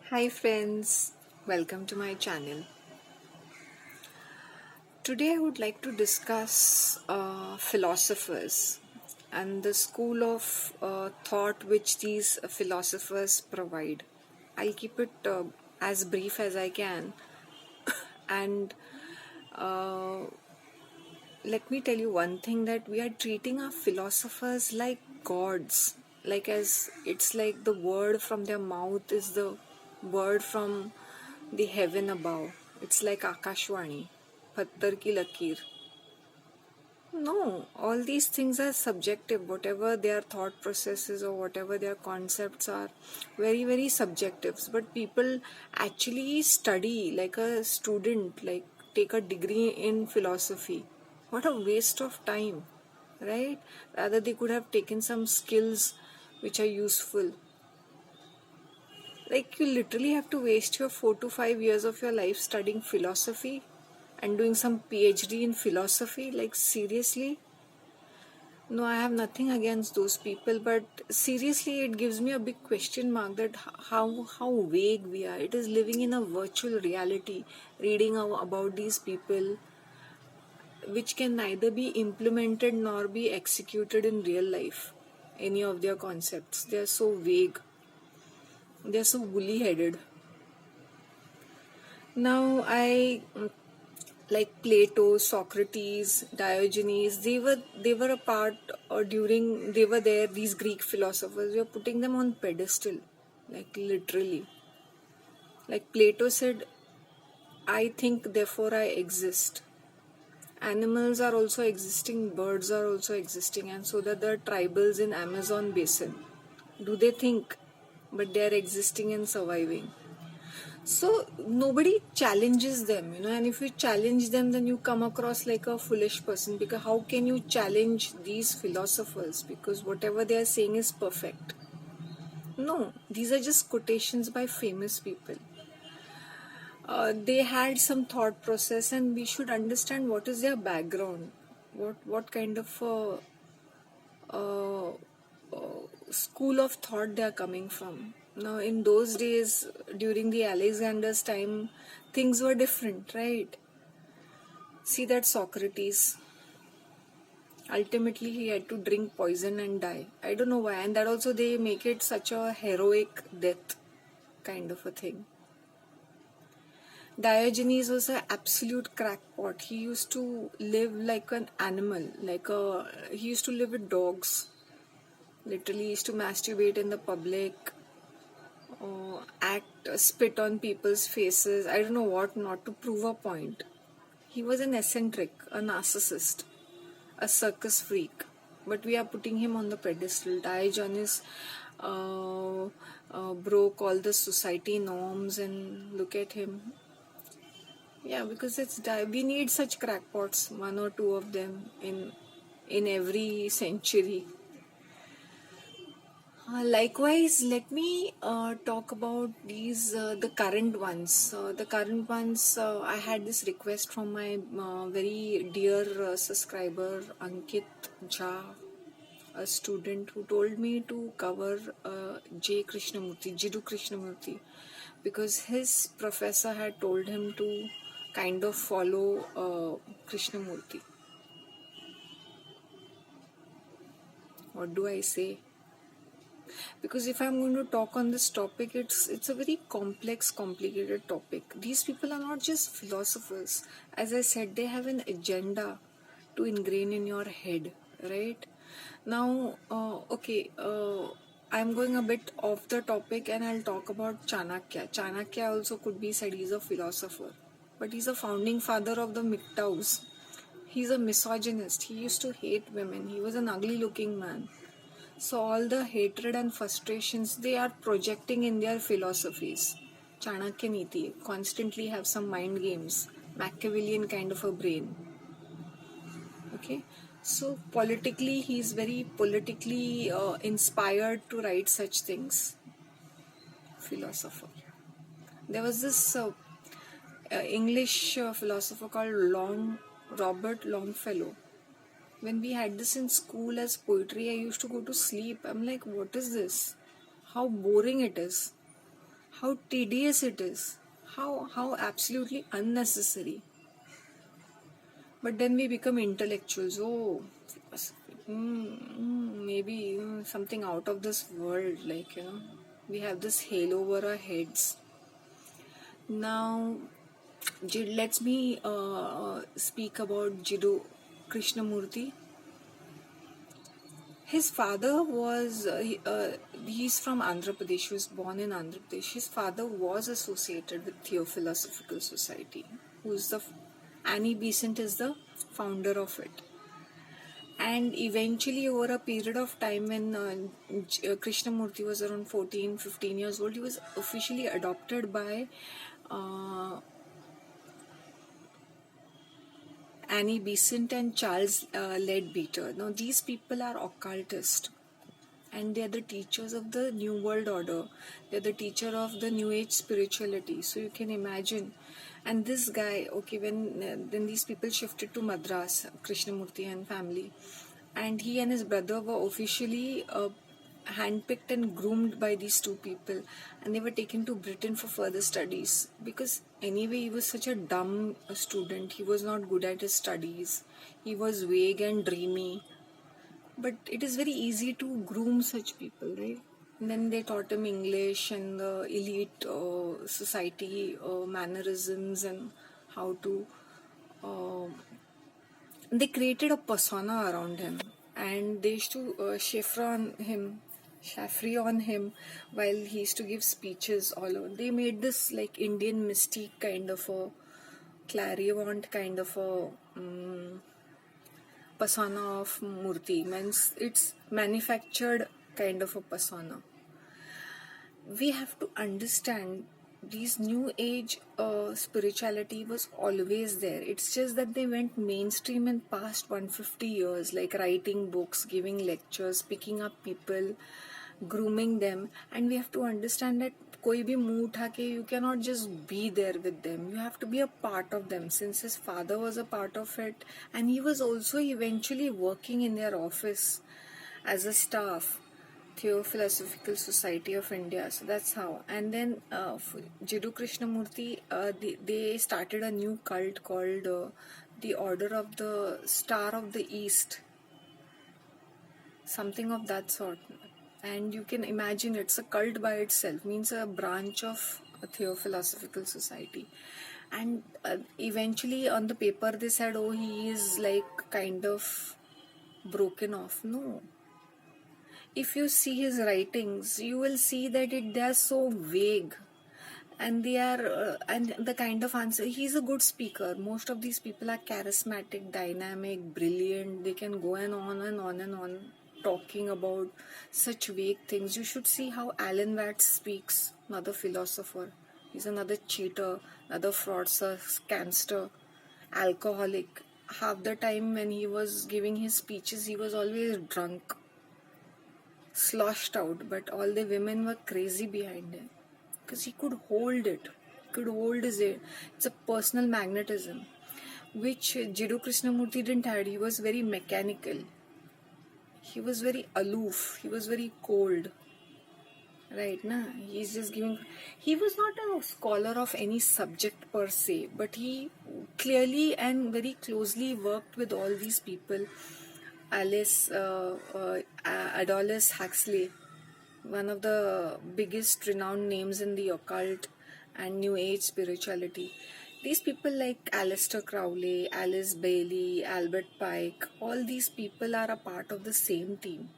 Hi friends, welcome to my channel. Today I would like to discuss philosophers and the school of thought which these philosophers provide. I'll keep it as brief as I can, and uh, let me tell you one thing, that we are treating our philosophers like gods, like as it's like the word from their mouth is the word from the heaven above. It's like Akashwani, Pattar ki lakir. No, all these things are subjective. Whatever their thought processes or whatever their concepts are, very, very subjective. But people actually study like a student, like take a degree in philosophy. What a waste of time, right? Rather, they could have taken some skills which are useful. Like, you literally have to waste your 4 to 5 years of your life studying philosophy and doing some PhD in philosophy. Like, seriously? No, I have nothing against those people, but seriously, it gives me a big question mark that how vague we are. It is living in a virtual reality, reading about these people, which can neither be implemented nor be executed in real life. Any of their concepts, they are so vague. They are so woolly-headed. Now, I like Plato, Socrates, Diogenes. They were a part, or during they were there. These Greek philosophers, we are putting them on pedestal, like literally. Like Plato said, "I think, therefore I exist." Animals are also existing, birds are also existing, and so that the tribals in Amazon basin. Do they think? But they are existing and surviving. So nobody challenges them, and if you challenge them, then you come across like a foolish person, because how can you challenge these philosophers? Because whatever they are saying is perfect. No, these are just quotations by famous people. They had some thought process, and we should understand what is their background, what kind of uh, school of thought they are coming from. Now, in those days, during the Alexander's time, things were different, right? See that Socrates, ultimately he had to drink poison and die. I don't know why, and that also they make it such a heroic death kind of a thing. Diogenes was an absolute crackpot. He used to live like an animal, he used to live with dogs. Literally, he used to masturbate in the public, spit on people's faces. I don't know what, not to prove a point. He was an eccentric, a narcissist, a circus freak. But we are putting him on the pedestal. Diogenes broke all the society norms, and look at him. Yeah, because we need such crackpots, one or two of them in every century. Likewise, let me talk about the current ones. I had this request from my very dear subscriber Ankit Jha, a student, who told me to cover Jiddu Krishnamurti, because his professor had told him to kind of follow Krishnamurti. What do I say? Because if I'm going to talk on this topic, it's a very complex, complicated topic. These people are not just philosophers. As I said, they have an agenda to ingrain in your head, right? Now, I'm going a bit off the topic, and I'll talk about Chanakya. Chanakya also could be said he's a philosopher, but he's a founding father of the MGTOWs. He's a misogynist. He used to hate women. He was an ugly looking man. So all the hatred and frustrations they are projecting in their philosophies. Chanakya Niti constantly have some mind games, Machiavellian kind of a brain. Okay, so politically he is very politically inspired to write such things. Philosopher. There was this English philosopher called Robert Longfellow. When we had this in school as poetry, I used to go to sleep. I'm like, what is this? How boring it is. how tedious it is, how absolutely unnecessary. But then we become intellectuals. Oh, maybe something out of this world, like, we have this halo over our heads. Now, let me speak about Jiddu Krishnamurti. His father was, he's from Andhra Pradesh, he was born in Andhra Pradesh. His father was associated with Theosophical Society, who's Annie Besant is the founder of it. And eventually, over a period of time when Krishnamurti was around 14-15 years old, he was officially adopted by Annie Besant and Charles Leadbeater. Now, these people are occultists, and they are the teachers of the New World Order. They're the teacher of the New Age spirituality. So you can imagine. And this guy, okay, when then these people shifted to Madras, Krishnamurti and family, and he and his brother were officially handpicked and groomed by these two people, and they were taken to Britain for further studies, because anyway he was such a dumb student. He was not good at his studies, he was vague and dreamy, but it is very easy to groom such people, right? And then they taught him English and the elite society mannerisms, and how to they created a persona around him, and they used to chaffrey on him while he used to give speeches all over. They made this like Indian mystique kind of a clairvoyant kind of a persona of Murti. Means it's manufactured kind of a persona. We have to understand these new age spirituality was always there. It's just that they went mainstream in past 150 years, like writing books, giving lectures, picking up people, grooming them. And we have to understand that koi bhi muh utha ke, you cannot just be there with them, you have to be a part of them. Since his father was a part of it, and he was also eventually working in their office as a staff, Theosophical Society of India. So that's how. And then Jiddu Krishnamurti, they started a new cult called the Order of the Star of the East, something of that sort. And you can imagine it's a cult by itself, means a branch of a Theosophical Society. And eventually on the paper they said, oh, he is like kind of broken off. No. If you see his writings, you will see that they are so vague, and they are and the kind of answer. He's a good speaker. Most of these people are charismatic, dynamic, brilliant. They can go and on and on and on talking about such vague things. You should see how Alan Watts speaks, another philosopher. He's another cheater, another fraudster, scamster, alcoholic. Half the time when he was giving his speeches, he was always drunk, sloshed out, but all the women were crazy behind him because he could hold it. He could hold it's a personal magnetism, which Jiddu Krishnamurti didn't have. He was very mechanical. He was very aloof. He was very cold. Right, na? He's just giving. He was not a scholar of any subject per se, but he clearly and very closely worked with all these people. Aldous Huxley, one of the biggest renowned names in the occult and New Age spirituality. These people like Aleister Crowley, Alice Bailey, Albert Pike, all these people are a part of the same team.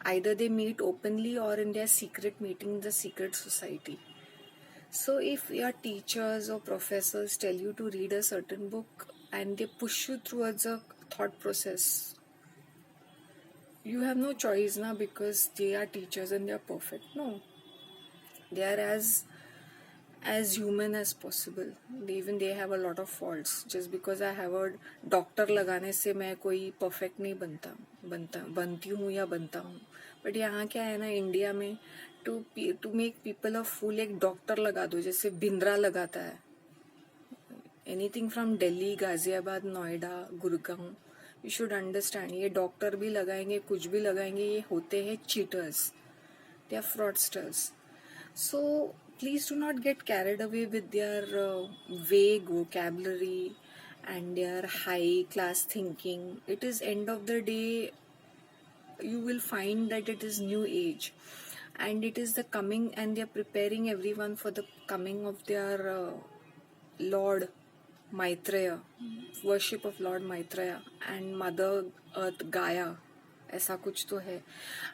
Either they meet openly or in their secret meeting, the secret society. So if your teachers or professors tell you to read a certain book and they push you towards a thought process, you have no choice now, because they are teachers and they are perfect. No, they are as human as possible. Even they have a lot of faults. Just because I have a doctor लगाने से मैं कोई perfect नहीं बनती हूँ या बनता हूँ. बट यहाँ क्या है ना, इंडिया में to make people a fool, एक डॉक्टर लगा दो जैसे बिंद्रा लगाता है. Anything from Delhi, Ghaziabad, Noida, Gurgaon, you should understand, ये डॉक्टर भी लगाएंगे, कुछ भी लगाएंगे, ये होते हैं cheaters, they are fraudsters. So please do not get carried away with their vague vocabulary and their high class thinking. It is end of the day, you will find that it is new age, and it is the coming, and they're preparing everyone for the coming of their Lord Maitreya, worship of Lord Maitreya and Mother Earth Gaia. ऐसा कुछ तो है.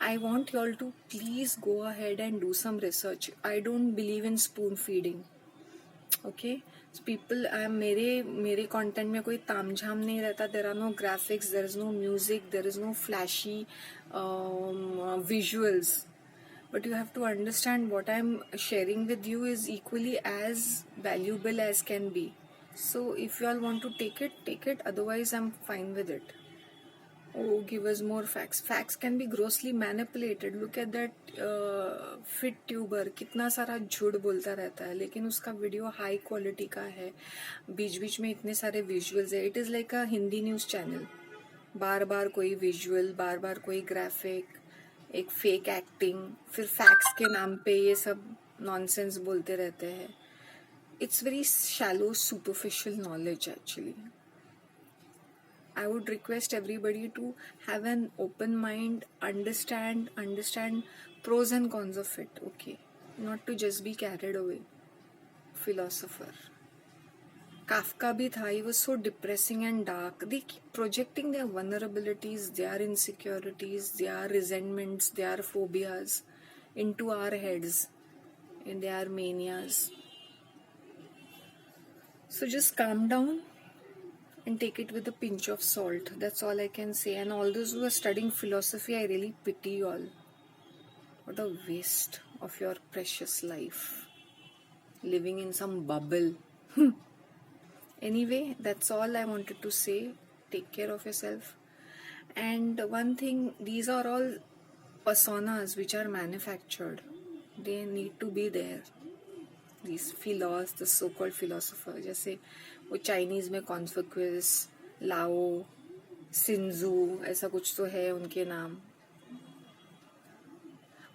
I want you all to please go ahead and do some research. I don't believe in spoon feeding. Okay, so people, मेरे content में कोई तामझाम नहीं रहता. There are no graphics, there is no music, there is no flashy visuals. But you have to understand what I'm sharing with you is equally as valuable as can be. So if you all want to take it. Otherwise, I'm fine with it. Oh, give us more facts. Facts can be grossly manipulated. Look at that fit tuber. कितना सारा झूठ बोलता रहता है, लेकिन उसका video high quality का है. बीच बीच में इतने सारे विजुअल्स है. It is like a Hindi news channel. बार बार कोई विजुअल, बार बार कोई ग्राफिक, एक फेक एक्टिंग, फिर फैक्ट्स के नाम पे ये सब नॉनसेंस बोलते रहते हैं. It's very shallow, superficial knowledge actually. I would request everybody to have an open mind, understand pros and cons of it, okay? Not to just be carried away. Philosopher. Kafka bhi tha, he was so depressing and dark. They keep projecting their vulnerabilities, their insecurities, their resentments, their phobias into our heads, in their manias. So just calm down and take it with a pinch of salt. That's all I can say. And all those who are studying philosophy, I really pity you all. What a waste of your precious life. Living in some bubble. Anyway, that's all I wanted to say. Take care of yourself. And one thing, these are all personas which are manufactured. They need to be there. These the so-called philosopher, जैसे वो Chinese में Confucius, लाओ, सिंजू, ऐसा कुछ तो है उनके नाम.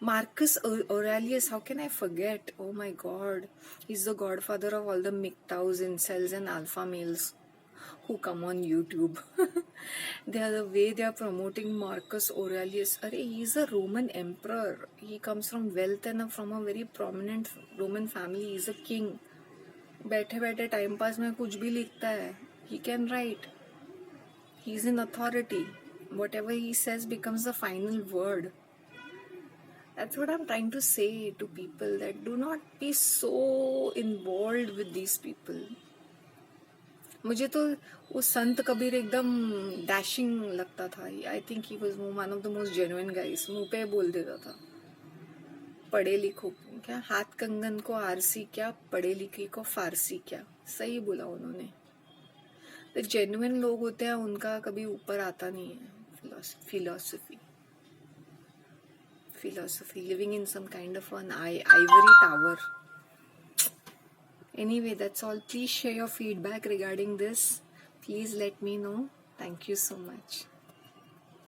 Marcus Aurelius, how can I forget? Oh my god, he's the godfather of all the MGTOWs, incels and alpha males who come on YouTube. The way they are promoting Marcus Aurelius. He's a Roman emperor. He comes from wealth and from a very prominent Roman family. He's a king. बैठे बैठे time pass में कुछ भी लिखता है. He can write. He's in authority. Whatever he says becomes the final word. That's what I'm trying to say to people, that do not be so involved with these people. मुझे तो वो संत कबीर एकदम dashing लगता था. I think he was one of the most genuine guys. मुंह पे बोल देता था, पढ़े लिखो क्या, हाथ कंगन को आरसी क्या, पढ़े लिखे को फारसी क्या. सही बोला उन्होंने. तो जेन्युइन लोग होते हैं, उनका कभी ऊपर आता नहीं है. Philosophy, living in some kind of an ivory tower. Anyway, that's all. Please share your feedback regarding this. Please let me know. Thank you so much.